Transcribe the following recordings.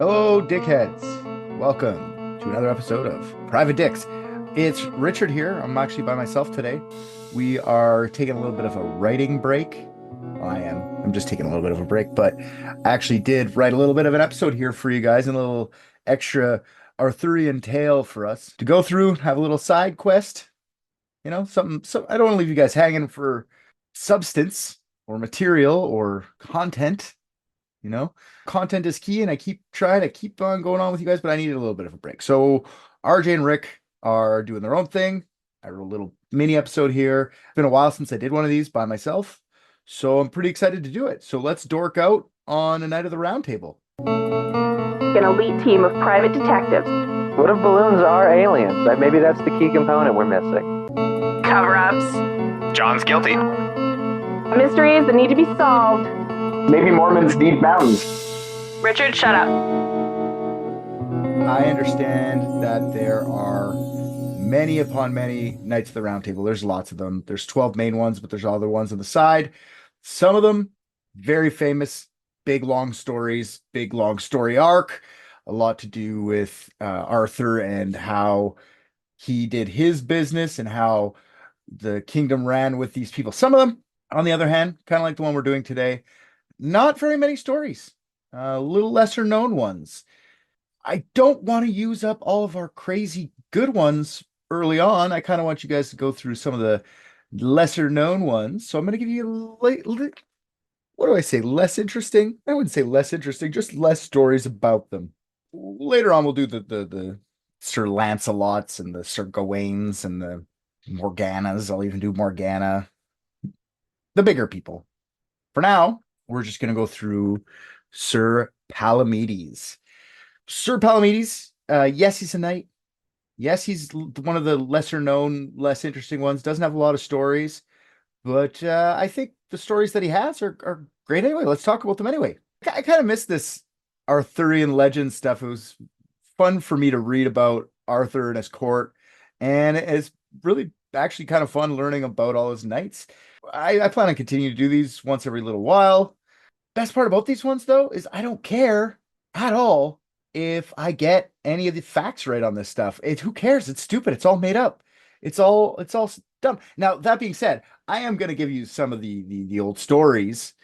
Hello, dickheads. Welcome to another episode of Private Dicks. It's Richard here. I'm actually by myself today. We are taking a little bit of a writing break. Well, I am. I'm just taking a little bit of a break, but I actually did write a little bit of an episode here for you guys, and a little extra Arthurian tale for us to go through, have a little side quest. Something. So I don't want to leave you guys hanging for substance or material or content. You know, content is key, and I keep trying to keep on going on with you guys, but I needed a little bit of a break. So RJ and Rick are doing their own thing. I wrote a little mini episode here. It's been a while since I did one of these by myself, so I'm pretty excited to do it. So let's dork out on a night of the round table. An elite team of private detectives. What if balloons are aliens? Maybe that's the key component we're missing. Cover-ups. John's guilty. Mysteries that need to be solved. Maybe Mormons need mountains. Richard, shut up. I understand that there are many upon many Knights of the Round Table. There's lots of them. There's 12 main ones, but there's other ones on the side. Some of them very famous, big long stories, big long story arc. A lot to do with Arthur and how he did his business and how the kingdom ran with these people. Some of them, on the other hand, kind of like the one we're doing today, not very many stories, little lesser known ones. I don't want to use up all of our crazy good ones early on. I kind of want you guys to go through some of the lesser known ones. So I'm going to give you, what do I say, less interesting? I wouldn't say less interesting, just less stories about them. Later on, we'll do the Sir Lancelots and the Sir Gawains and the Morganas. I'll even do Morgana, the bigger people. For now, we're just going to go through Sir Palamedes. Sir Palamedes, yes, he's a knight. Yes, he's one of the lesser known, less interesting ones. Doesn't have a lot of stories, but I think the stories that he has are great anyway. Let's talk about them anyway. I kind of miss this Arthurian legend stuff. It was fun for me to read about Arthur and his court, and it's really actually kind of fun learning about all his knights. I plan on continuing to do these once every little while. Best part about these ones, though, is I don't care at all if I get any of the facts right on this stuff. Who cares? It's stupid. It's all made up. It's all dumb. Now, that being said, I am going to give you some of the old stories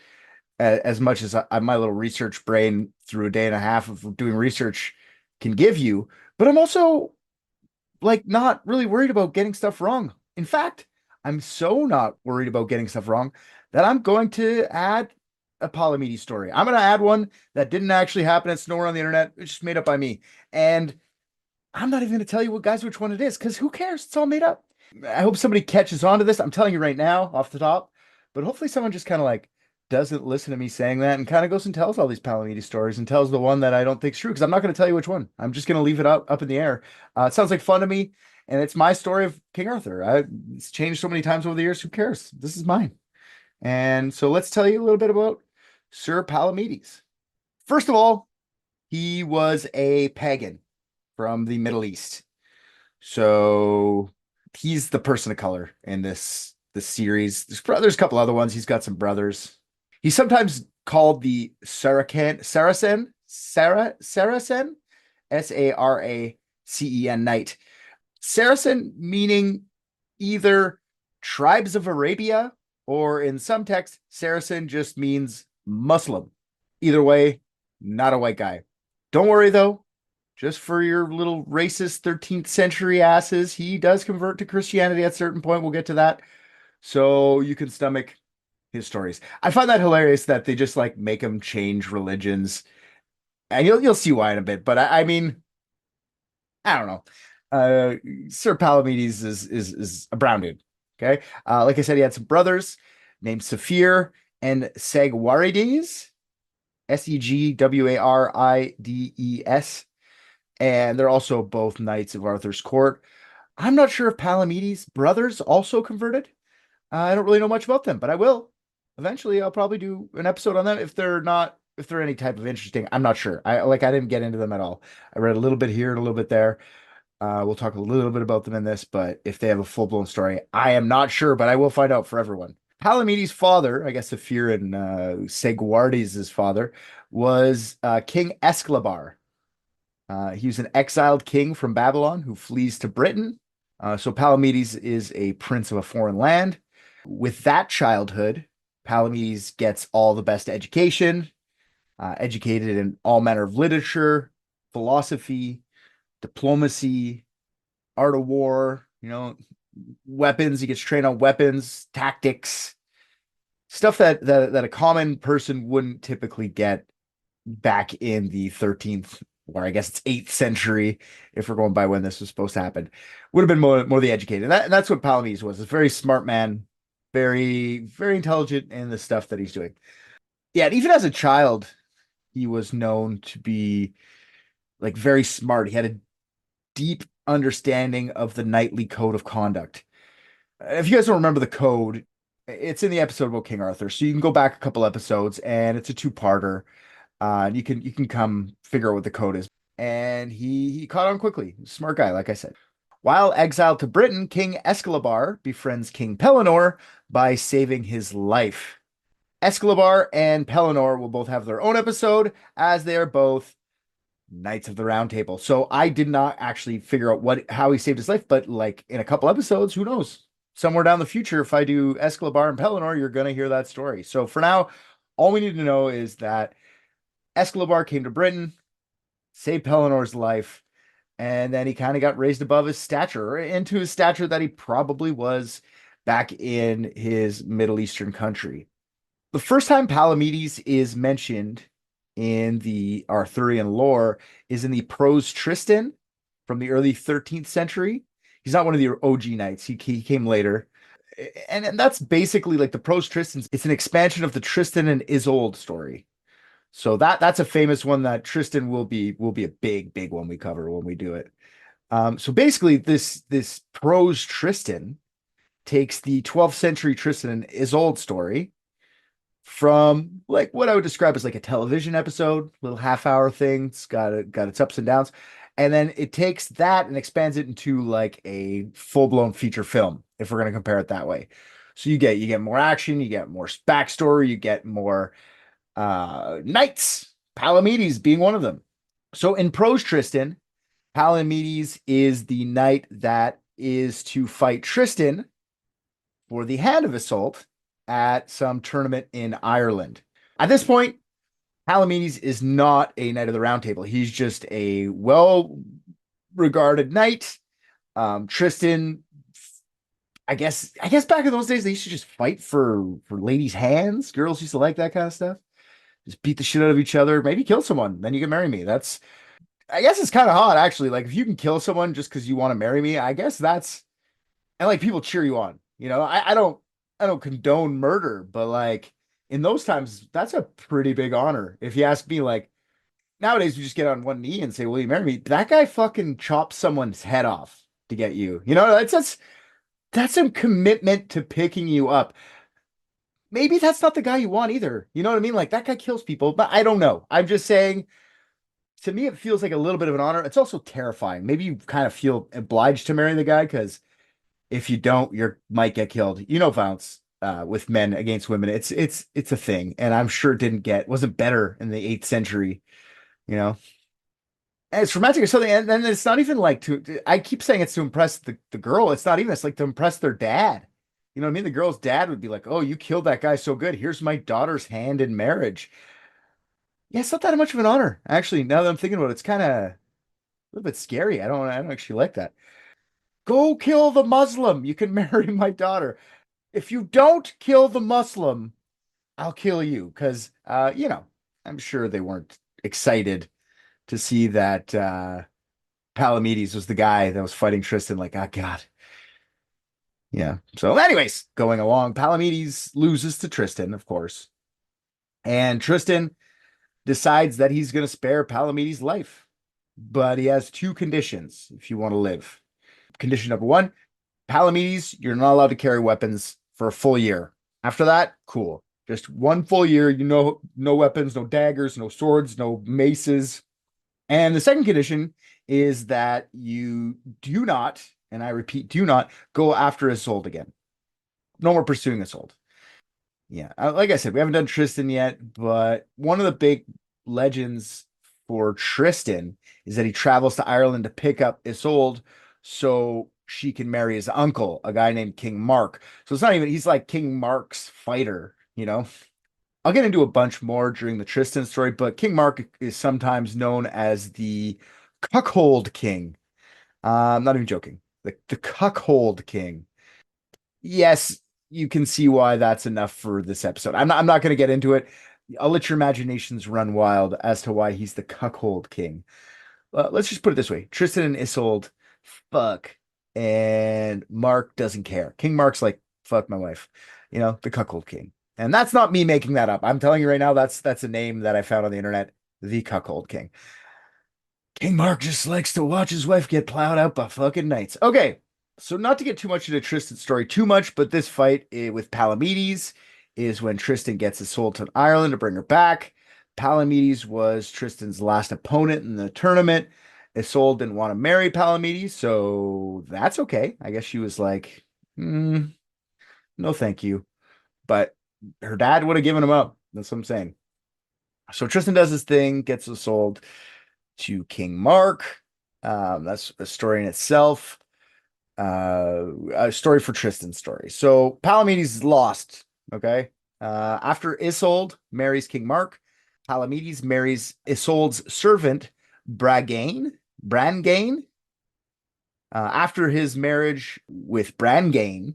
as much as my little research brain through a day and a half of doing research can give you. But I'm also like not really worried about getting stuff wrong. In fact, I'm so not worried about getting stuff wrong that I'm going to add a Palamedes story. I'm going to add one that didn't actually happen. It's nowhere on the internet. It's just made up by me. And I'm not even going to tell you which one it is, because who cares? It's all made up. I hope somebody catches on to this. I'm telling you right now off the top, but hopefully someone just kind of like doesn't listen to me saying that and kind of goes and tells all these Palamedes stories and tells the one that I don't think's true, because I'm not going to tell you which one. I'm just going to leave it up in the air. It sounds like fun to me, and it's my story of King Arthur. It's changed so many times over the years. Who cares? This is mine. And so let's tell you a little bit about Sir Palamedes. First of all, he was a pagan from the Middle East. So he's the person of color in this series. There's a couple other ones. He's got some brothers. He's sometimes called the Saracen, Saracen, Saracen Knight. Saracen meaning either tribes of Arabia, or in some texts, Saracen just means Muslim. Either way, not a white guy. Don't worry though, just for your little racist 13th century asses, he does convert to Christianity at a certain point. We'll get to that. So you can stomach his stories. I find that hilarious that they just like make him change religions. And you'll see why in a bit. But I mean, I don't know. Sir Palamedes is a brown dude. Okay. Like I said, he had some brothers named Saphir and Segwarides, Segwarides, and they're also both knights of Arthur's court. I'm not sure if Palamedes' brothers also converted. I don't really know much about them, but I will. Eventually, I'll probably do an episode on them if they're any type of interesting. I'm not sure. I didn't get into them at all. I read a little bit here and a little bit there. We'll talk a little bit about them in this, but if they have a full-blown story, I am not sure, but I will find out for everyone. Palamedes' father, I guess Saphir and Segwarides' father, was King Esclabar. He was an exiled king from Babylon who flees to Britain. So Palamedes is a prince of a foreign land. With that childhood, Palamedes gets all the best education, educated in all manner of literature, philosophy, diplomacy, art of war, weapons. He gets trained on weapons, tactics, stuff that a common person wouldn't typically get back in the 13th, or I guess it's 8th century, if we're going by when this was supposed to happen. Would have been more the educated. And that's what Palamedes was. A very smart man, very, very intelligent in the stuff that he's doing. Yeah, and even as a child, he was known to be like very smart. He had a deep understanding of the knightly code of conduct. If you guys don't remember the code, it's in the episode about King Arthur. So you can go back a couple episodes and it's a two-parter. You can come figure out what the code is. And he caught on quickly. Smart guy, like I said. While exiled to Britain, King Escalabar befriends King Pellinore by saving his life. Escalabar and Pellinore will both have their own episode, as they are both Knights of the Round Table. So I did not actually figure out how he saved his life, but like in a couple episodes, who knows? Somewhere down the future, if I do Escalabar and Pellinore, you're gonna hear that story. So for now, all we need to know is that Escalabar came to Britain, saved Pellinore's life, and then he kind of got raised above his stature, or into his stature that he probably was back in his Middle Eastern country. The first time Palamedes is mentioned in the Arthurian lore is in the prose Tristan from the early 13th century. He's not one of the OG knights. He came later. And that's basically like the prose Tristan. It's an expansion of the Tristan and Isolde story. So that's a famous one that Tristan will be a big one we cover when we do it. So basically this prose Tristan takes the 12th century Tristan and Isolde story from like what I would describe as like a television episode, little half-hour thing. It's got its ups and downs. And then it takes that and expands it into like a full-blown feature film, if we're going to compare it that way. So you get more action, you get more backstory, you get more knights, Palamedes being one of them. So in prose Tristan, Palamedes is the knight that is to fight Tristan for the hand of Isolde at some tournament in Ireland. At this point, Palamedes is not a knight of the Round Table. He's just a well-regarded knight. Tristan, I guess back in those days they used to just fight for ladies' hands. Girls used to like that kind of stuff. Just beat the shit out of each other, maybe kill someone, then you can marry me. I guess it's kind of hot actually. Like if you can kill someone just because you want to marry me, I guess and like people cheer you on. I don't condone murder, but like in those times, that's a pretty big honor. If you ask me, like nowadays we just get on one knee and say, "Will you marry me?" That guy fucking chopped someone's head off to get you. That's some commitment to picking you up. Maybe that's not the guy you want either. You know what I mean? Like that guy kills people, but I don't know. I'm just saying, to me, it feels like a little bit of an honor. It's also terrifying. Maybe you kind of feel obliged to marry the guy because if you don't, you might get killed. Violence with men against women. It's a thing, and I'm sure it wasn't better in the 8th century. And it's romantic or something. And then it's not even like I keep saying it's to impress the girl. It's not even. It's like to impress their dad. You know what I mean? The girl's dad would be like, "Oh, you killed that guy so good. Here's my daughter's hand in marriage." Yeah, it's not that much of an honor. Actually, now that I'm thinking about it, it's kind of a little bit scary. I don't actually like that. Go kill the Muslim. You can marry my daughter. If you don't kill the Muslim, I'll kill you. Because, I'm sure they weren't excited to see that Palamedes was the guy that was fighting Tristan. Like, oh, God. Yeah. So, anyways, going along, Palamedes loses to Tristan, of course. And Tristan decides that he's going to spare Palamedes' life. But he has 2 conditions if you want to live. Condition number 1, Palamedes, you're not allowed to carry weapons for a full year. After that, cool. Just 1 full year, no weapons, no daggers, no swords, no maces. And the second condition is that you do not, and I repeat, do not go after Isolde again. No more pursuing Isolde. Yeah, like I said, we haven't done Tristan yet, but one of the big legends for Tristan is that he travels to Ireland to pick up Isolde so she can marry his uncle, a guy named King Mark. So it's not even, he's like King Mark's fighter, you know? I'll get into a bunch more during the Tristan story, but King Mark is sometimes known as the Cuckold King. I'm not even joking. The Cuckold King. Yes, you can see why that's enough for this episode. I'm not going to get into it. I'll let your imaginations run wild as to why he's the Cuckold King. Let's just put it this way: Tristan and Isolde fuck, and Mark doesn't care. King Mark's like, fuck my wife, the Cuckold King. And that's not me making that up. I'm telling you right now, that's a name that I found on the internet, the Cuckold King. King Mark just likes to watch his wife get plowed out by fucking knights. Okay, so not to get too much into Tristan's story too much, but this fight with Palamedes is when Tristan gets his soul to Ireland to bring her back. Palamedes was Tristan's last opponent in the tournament. Isolde didn't want to marry Palamedes, so that's okay. I guess she was like, no, thank you. But her dad would have given him up. That's what I'm saying. So Tristan does his thing, gets Isolde to King Mark. That's a story in itself. A story for Tristan's story. So Palamedes is lost. Okay. After Isolde marries King Mark, Palamedes marries Isolde's servant, Bragain. Brangain. After his marriage with Brangain,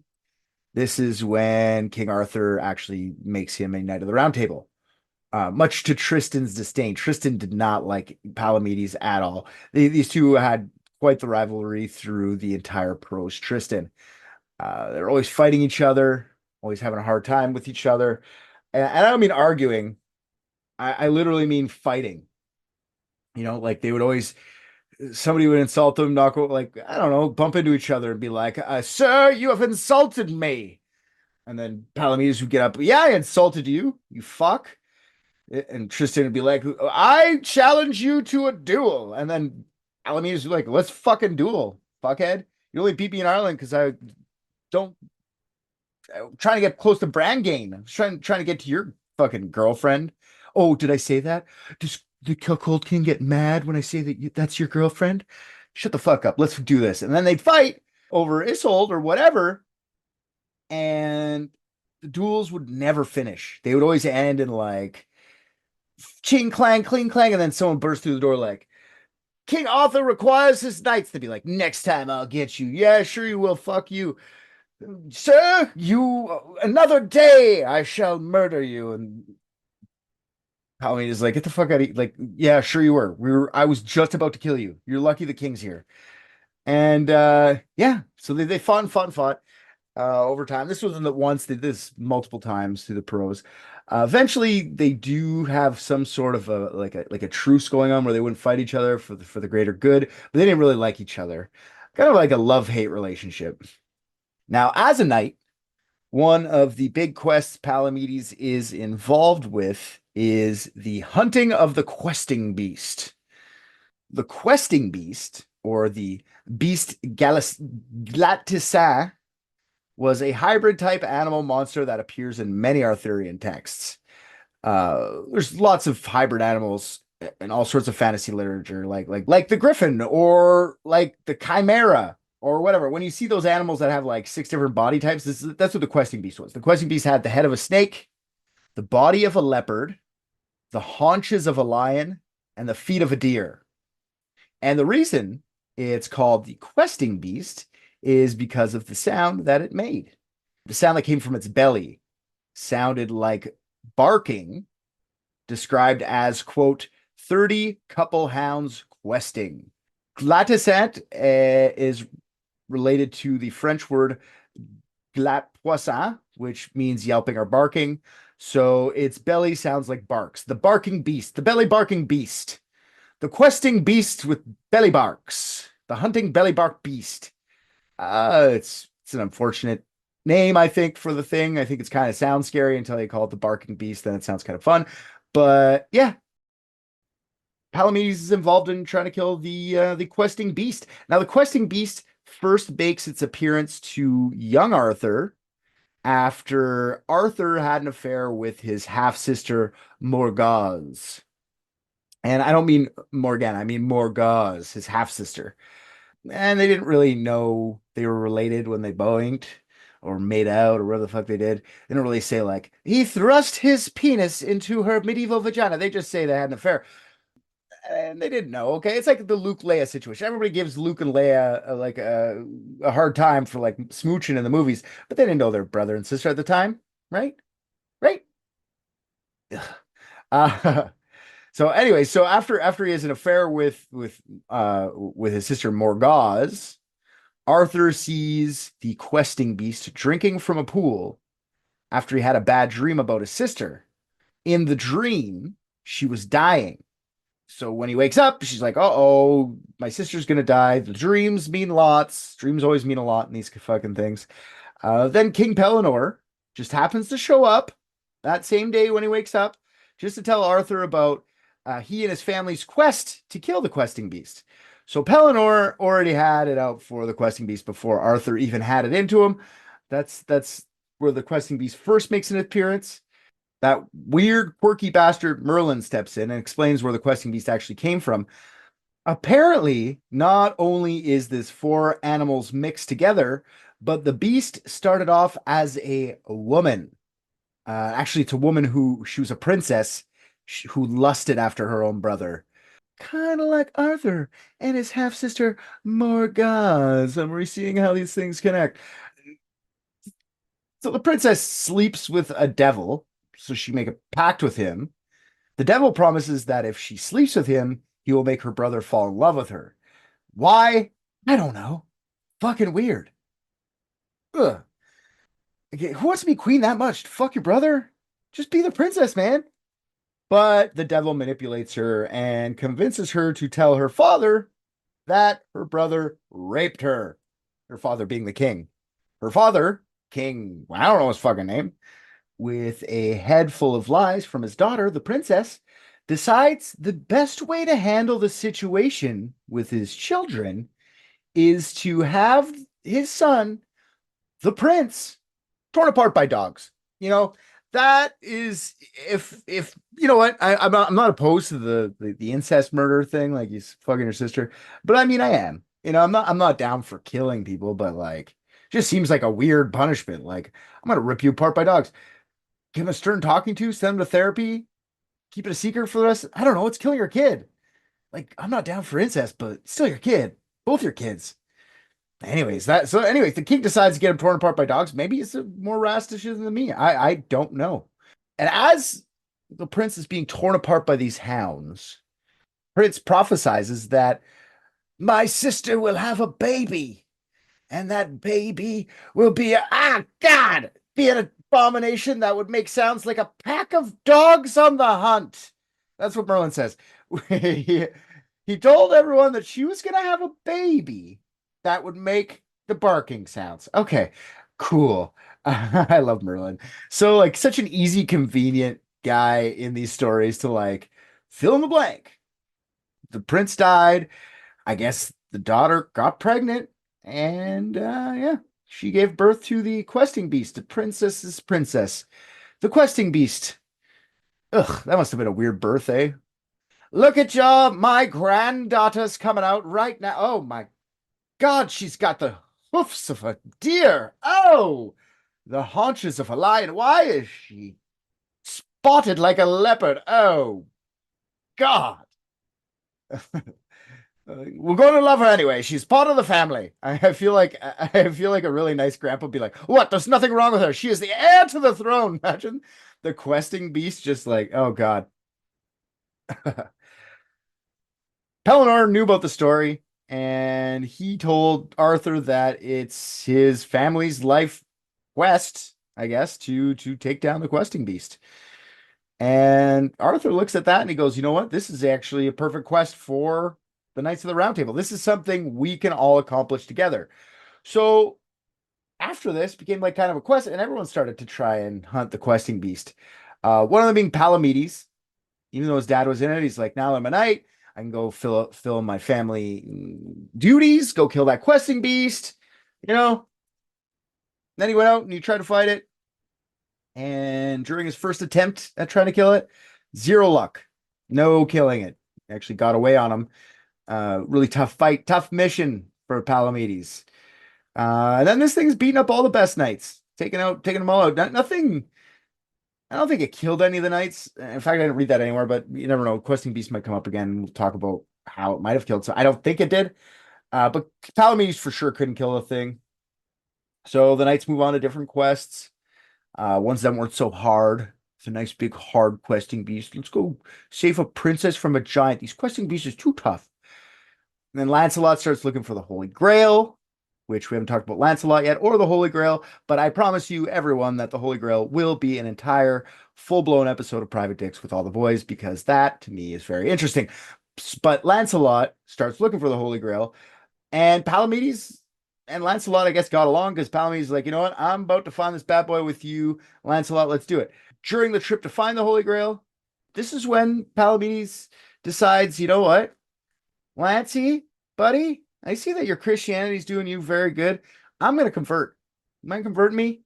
this is when King Arthur actually makes him a Knight of the Round Table. Much to Tristan's disdain. Tristan did not like Palamedes at all. These two had quite the rivalry through the entire prose Tristan. They're always fighting each other, always having a hard time with each other. And I don't mean arguing. I literally mean fighting. Like they would always, somebody would insult them, I don't know, bump into each other and be like, sir, you have insulted me. And then Palamedes would get up, yeah, I insulted you, you fuck. And Tristan would be like, I challenge you to a duel. And then Palamedes would be like, let's fucking duel, fuckhead. You only beat me in Ireland because I'm trying to get close to Brangain. I'm trying to get to your fucking girlfriend. Oh, did I say that? Does the Cuckold King get mad when I say that's your girlfriend? Shut the fuck up. Let's do this. And then they'd fight over Isolde or whatever. And the duels would never finish. They would always end in like ching clang, cling clang, and then someone burst through the door like, King Arthur requires his knights to be like, next time I'll get you. Yeah, sure you will. Fuck you. Sir, another day I shall murder you. And Palamedes is like, get the fuck out of here. Like, yeah, sure you were. I was just about to kill you. You're lucky the king's here. And yeah, so they fought and fought and fought over time. This wasn't the once, they did this multiple times through the pros. Eventually they do have some sort of a truce going on where they wouldn't fight each other for the greater good, but they didn't really like each other. Kind of like a love-hate relationship. Now, as a knight, one of the big quests Palamedes is involved with is the hunting of the questing beast. The questing beast, or the beast Glatissin, was a hybrid type animal monster that appears in many Arthurian texts. There's lots of hybrid animals in all sorts of fantasy literature, like the griffin or like the chimera or whatever. When you see those animals that have like 6 different body types, that's what the questing beast was. The questing beast had the head of a snake, the body of a leopard, the haunches of a lion, and the feet of a deer. And the reason it's called the questing beast is because of the sound that it made. The sound that came from its belly sounded like barking, described as, quote, 30 couple hounds questing. Glatissin is related to the French word glatpoisson, which means yelping or barking. So its belly sounds like barks. The barking beast, the belly barking beast, the questing beast with belly barks, the hunting belly bark beast. It's an unfortunate name, I think, for the thing. I think it's kind of sounds scary until they call it the barking beast. Then it sounds kind of fun. But yeah, Palamedes is involved in trying to kill the questing beast. Now, the questing beast first makes its appearance to young Arthur after Arthur had an affair with his half sister Morgause. And I don't mean Morgana, I mean Morgause, his half sister. And they didn't really know they were related when they boinged or made out or whatever the fuck they did. They didn't really say like he thrust his penis into her medieval vagina. They just say they had an affair. And they didn't know. Okay, it's like the Luke Leia situation. Everybody gives Luke and Leia a hard time for like smooching in the movies, but they didn't know they're brother and sister at the time, right? Right? Uh, so anyway, so after he has an affair with his sister Morgause, Arthur sees the questing beast drinking from a pool after he had a bad dream about his sister. In the dream, she was dying. So when he wakes up, she's like, "Uh-oh, my sister's gonna die." The dreams mean lots. Dreams always mean a lot in these fucking things. Then King Pellinor just happens to show up that same day when he wakes up, just to tell Arthur about he and his family's quest to kill the questing beast. So Pellinor already had it out for the questing beast before Arthur even had it into him. That's where the questing beast first makes an appearance. That weird, quirky bastard Merlin steps in and explains where the questing beast actually came from. Apparently, not only is this four animals mixed together, but the beast started off as a woman. Actually, it's a woman who she was a princess who lusted after her own brother. Kind of like Arthur and his half sister Morgause. And we're seeing how these things connect. So the princess sleeps with a devil, so she make a pact with him. The devil promises that if she sleeps with him, he will make her brother fall in love with her. Why? I don't know. Fucking weird. Ugh. Okay, who wants to be queen that much? Fuck your brother? Just be the princess, man. But the devil manipulates her and convinces her to tell her father that her brother raped her. Her father being the king. Her father, King, I don't know his fucking name, with a head full of lies from his daughter, the princess, decides the best way to handle the situation with his children is to have his son, the prince, torn apart by dogs. You know, that is if you know what I'm not opposed to the incest murder thing, like he's fucking your sister, but I mean I am. You know, I'm not down for killing people, but like just seems like a weird punishment. Like I'm gonna rip you apart by dogs. Give him a stern talking to, send him to therapy, keep it a secret for the rest. I don't know. It's killing your kid. Like I'm not down for incest, but still your kid, both your kids. Anyways, the king decides to get him torn apart by dogs. Maybe it's a more rash decision than me. I don't know. And as the prince is being torn apart by these hounds, Prince prophesizes that my sister will have a baby, and that baby will be be an abomination that would make sounds like a pack of dogs on the hunt. That's what Merlin says. he, he told everyone that she was gonna have a baby that would make the barking sounds. Okay, cool. I love Merlin. So like such an easy, convenient guy in these stories to like fill in the blank. The prince died. I guess the daughter got pregnant, and yeah, she gave birth to the questing beast, the princess's princess, the questing beast. Ugh, that must have been a weird birth, eh? Look at y'all, my granddaughter's coming out right now. Oh my God, she's got the hoofs of a deer. Oh, the haunches of a lion. Why is she spotted like a leopard? Oh God. We're going to love her anyway. She's part of the family. I feel like a really nice grandpa would be like, "What? There's nothing wrong with her. She is the heir to the throne." Imagine the questing beast just like, "Oh God." Pellinor knew about the story, and he told Arthur that it's his family's life quest, I guess, to take down the questing beast. And Arthur looks at that and he goes, "You know what? This is actually a perfect quest for the Knights of the Round Table. This is something we can all accomplish together." So after this became like kind of a quest, and everyone started to try and hunt the questing beast. One of them being Palamedes, even though his dad was in it, he's like, "Now I'm a knight. I can go fill my family duties, go kill that questing beast." You know. Then he went out and he tried to fight it. And during his first attempt at trying to kill it, zero luck. No killing it. Actually got away on him. Really tough fight, tough mission for Palamedes. And then this thing's beating up all the best knights, taking them all out. Nothing. I don't think it killed any of the knights. In fact, I didn't read that anywhere, but you never know. Questing Beast might come up again. We'll talk about how it might have killed. So I don't think it did. But Palamedes for sure couldn't kill the thing. So the knights move on to different quests. Ones that weren't so hard. It's a nice big hard questing beast. Let's go save a princess from a giant. These questing beasts is too tough. And then Lancelot starts looking for the Holy Grail, which we haven't talked about Lancelot yet, or the Holy Grail. But I promise you, everyone, that the Holy Grail will be an entire full-blown episode of Private Dicks with all the boys, because that, to me, is very interesting. But Lancelot starts looking for the Holy Grail, and Palamedes and Lancelot, I guess, got along because Palamedes is like, you know what? I'm about to find this bad boy with you, Lancelot. Let's do it. During the trip to find the Holy Grail, this is when Palamedes decides, you know what? Lancey, buddy, I see that your Christianity's doing you very good. I'm going to convert. You mind converting me?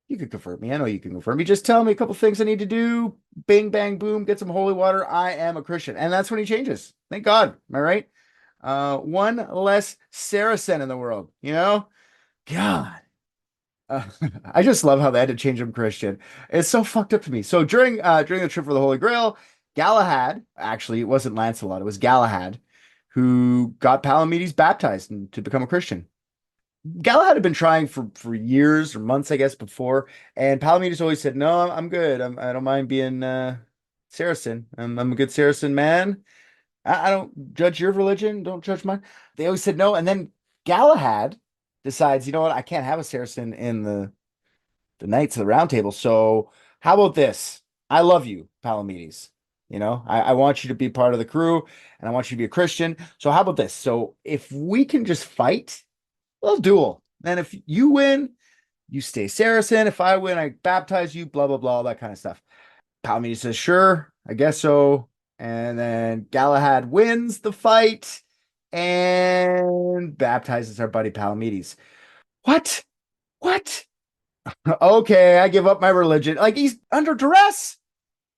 You can convert me. I know you can convert me. Just tell me a couple things I need to do. Bing, bang, boom. Get some holy water. I am a Christian. And that's when he changes. Thank God. Am I right? One less Saracen in the world, you know? God. I just love how they had to change him Christian. It's so fucked up to me. So during the trip for the Holy Grail, Galahad, actually, it wasn't Lancelot, it was Galahad, who got Palamedes baptized to become a Christian. Galahad had been trying for years or months, I guess, before, and Palamedes always said, "No, I'm good. I don't mind being Saracen. I'm a good Saracen man. I don't judge your religion. Don't judge mine." They always said no, and then Galahad decides, you know what? I can't have a Saracen in the Knights of the Round Table. So how about this? I love you, Palamedes. You know, I want you to be part of the crew, and I want you to be a Christian. So how about this? So if we can just fight, we'll duel. And if you win, you stay Saracen. If I win, I baptize you, blah, blah, blah, all that kind of stuff. Palamedes says, sure, I guess so. And then Galahad wins the fight and baptizes our buddy Palamedes. What? What? Okay, I give up my religion. Like, he's under duress.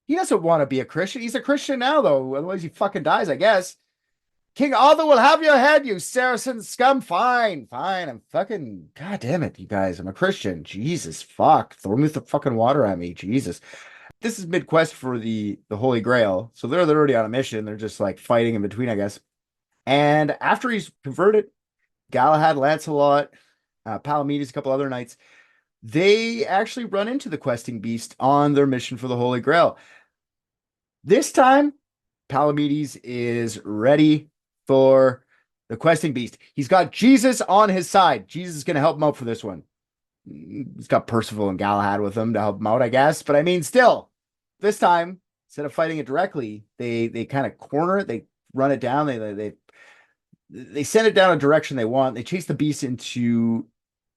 He doesn't want to be a Christian. He's a Christian now, though. Otherwise, he fucking dies, I guess. King Arthur will have your head, you Saracen scum. Fine, fine. I'm fucking... God damn it, you guys. I'm a Christian. Jesus, fuck. Throw me the fucking water at me. Jesus. This is mid-quest for the Holy Grail. So they're already on a mission. They're just, like, fighting in between, I guess. And after he's converted, Galahad, Lancelot, Palamedes, a couple other knights, they actually run into the questing beast on their mission for the Holy Grail. This time, Palamedes is ready for the questing beast. He's got Jesus on his side. Jesus is going to help him out for this one. He's got Percival and Galahad with him to help him out, I guess. But I mean, still, this time, instead of fighting it directly, they kind of corner it. They run it down. They send it down a direction they want. They chase the beast into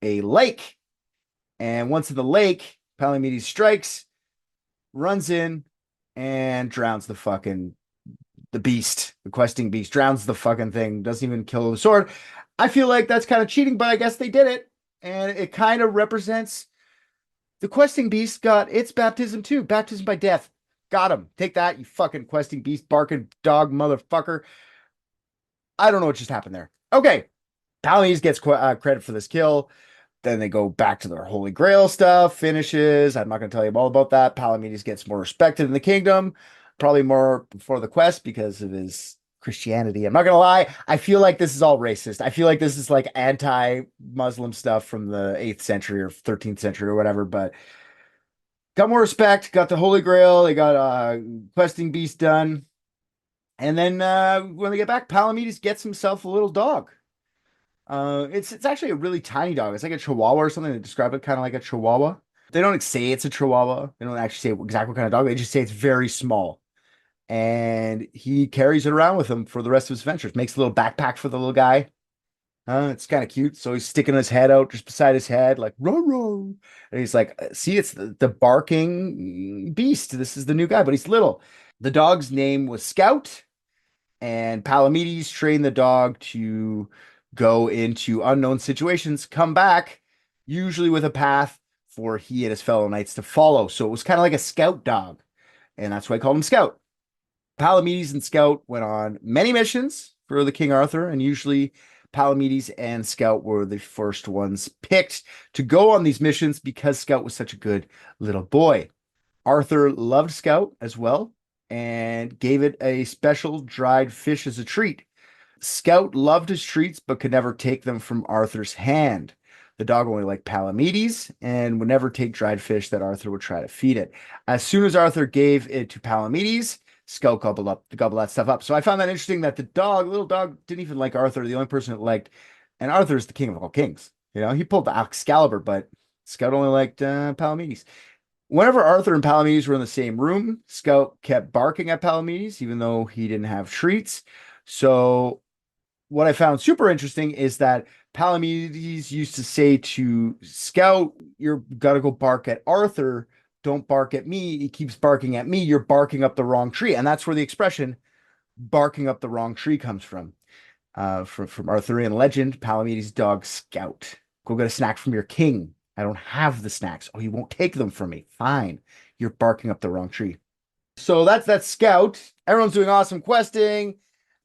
a lake. And once in the lake, Palamedes strikes, runs in, and drowns the beast, the questing beast, drowns the fucking thing, doesn't even kill the sword. I feel like that's kind of cheating, but I guess they did it. And it kind of represents the questing beast got its baptism too. Baptism by death. Got him. Take that, you fucking questing beast, barking dog motherfucker. I don't know what just happened there. Okay. Palamedes gets credit for this kill. Then they go back to their Holy Grail stuff, finishes. I'm not going to tell you all about that. Palamedes gets more respected in the kingdom, probably more before the quest because of his Christianity. I'm not going to lie. I feel like this is all racist. I feel like this is like anti-Muslim stuff from the 8th century or 13th century or whatever, but got more respect, got the Holy Grail. They got questing beast done. And then when they get back, Palamedes gets himself a little dog. It's actually a really tiny dog. It's like a chihuahua or something. They describe it kind of like a chihuahua. They don't say it's a chihuahua. They don't actually say exactly what kind of dog. They just say it's very small. And he carries it around with him for the rest of his adventures. Makes a little backpack for the little guy. It's kind of cute. So he's sticking his head out just beside his head, like, row, row. And he's like, see, it's the barking beast. This is the new guy, but he's little. The dog's name was Scout. And Palamedes trained the dog to go into unknown situations, come back, usually with a path for he and his fellow knights to follow. So it was kind of like a scout dog. And that's why I called him Scout. Palamedes and Scout went on many missions for the King Arthur, and usually Palamedes and Scout were the first ones picked to go on these missions because Scout was such a good little boy. Arthur loved Scout as well and gave it a special dried fish as a treat. Scout loved his treats but could never take them from Arthur's hand. The dog only liked Palamedes and would never take dried fish that Arthur would try to feed it. As soon as Arthur gave it to Palamedes, Scout gobbled that stuff up. So I found that interesting that the little dog, didn't even like Arthur. The only person it liked, and Arthur's the king of all kings. He pulled the Excalibur, but Scout only liked Palamedes. Whenever Arthur and Palamedes were in the same room, Scout kept barking at Palamedes, even though he didn't have treats. So what I found super interesting is that Palamedes used to say to Scout, "You're gotta go bark at Arthur. Don't bark at me. He keeps barking at me. You're barking up the wrong tree." And that's where the expression "barking up the wrong tree" comes from. From Arthurian legend, Palamedes' dog Scout. "Go get a snack from your king." "I don't have the snacks." "Oh, you won't take them from me." "Fine. You're barking up the wrong tree." So that's Scout. Everyone's doing awesome questing.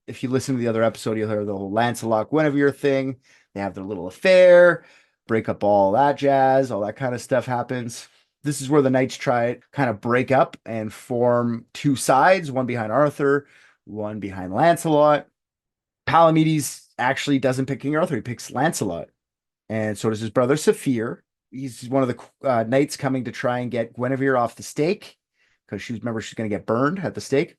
If you listen to the other episode, you'll hear the whole Lancelot Guinevere thing. They have their little affair, break up all that jazz, all that kind of stuff happens. This is where the knights try to kind of break up and form two sides, one behind Arthur, one behind Lancelot. Palamedes actually doesn't pick King Arthur, he picks Lancelot. And so does his brother Saphir. He's one of the knights coming to try and get Guinevere off the stake, because she's going to get burned at the stake.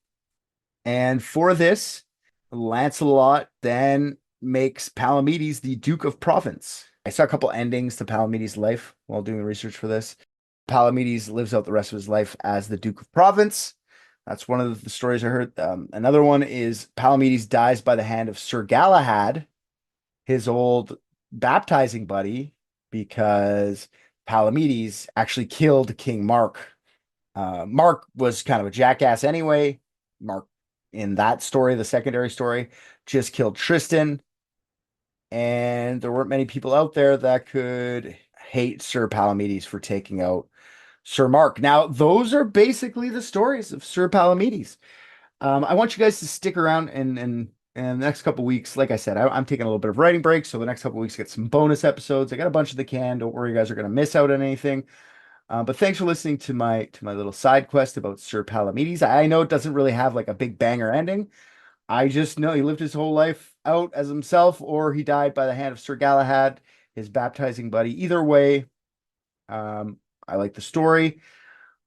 And for this, Lancelot then makes Palamedes the Duke of Provence. I saw a couple endings to Palamedes' life while doing research for this. Palamedes lives out the rest of his life as the Duke of Provence. That's one of the stories I heard. Another one is Palamedes dies by the hand of Sir Galahad, his old baptizing buddy, because Palamedes actually killed King Mark. Mark was kind of a jackass anyway. Mark, in that story, the secondary story, just killed Tristan. And there weren't many people out there that could hate Sir Palamedes for taking out Sir Mark. Now, those are basically the stories of Sir Palamedes. I want you guys to stick around and the next couple weeks. Like I said, I'm taking a little bit of writing break, so the next couple weeks get some bonus episodes. I got a bunch of the can. Don't worry, you guys are going to miss out on anything. But thanks for listening to my little side quest about Sir Palamedes. I know it doesn't really have like a big banger ending. I just know he lived his whole life out as himself, or he died by the hand of Sir Galahad, his baptizing buddy. Either way, I like the story.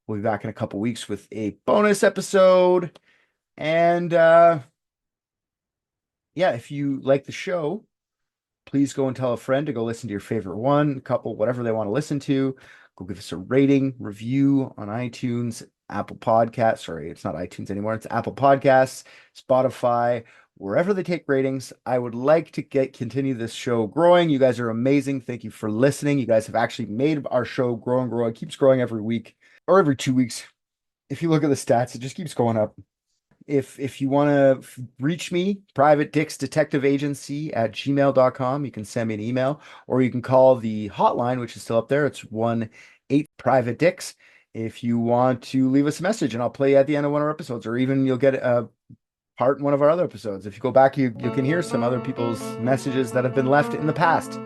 We'll be back in a couple weeks with a bonus episode. And yeah, if you like the show, please go and tell a friend to go listen to your favorite one, couple, whatever they want to listen to. Go give us a rating, review on iTunes, Apple Podcasts. Sorry, it's not iTunes anymore. It's Apple Podcasts, Spotify, wherever they take ratings. I would like to continue this show growing. You guys are amazing. Thank you for listening. You guys have actually made our show grow and grow. It keeps growing every week or every 2 weeks. If you look at the stats, it just keeps going up. If you want to reach me, Private Dicks Detective Agency at gmail.com, you can send me an email, or you can call the hotline, which is still up there. It's 1-8 Private Dicks. If you want to leave us a message, and I'll play at the end of one of our episodes, or even you'll get a part in one of our other episodes. If you go back, you can hear some other people's messages that have been left in the past.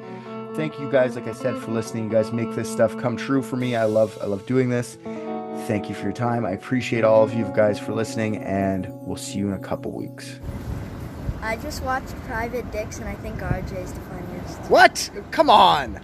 Thank you guys, like I said, for listening. You guys make this stuff come true for me. I love doing this. Thank you for your time. I appreciate all of you guys for listening, and we'll see you in a couple weeks. I just watched Private Dicks, and I think RJ's the funniest. What? Come on!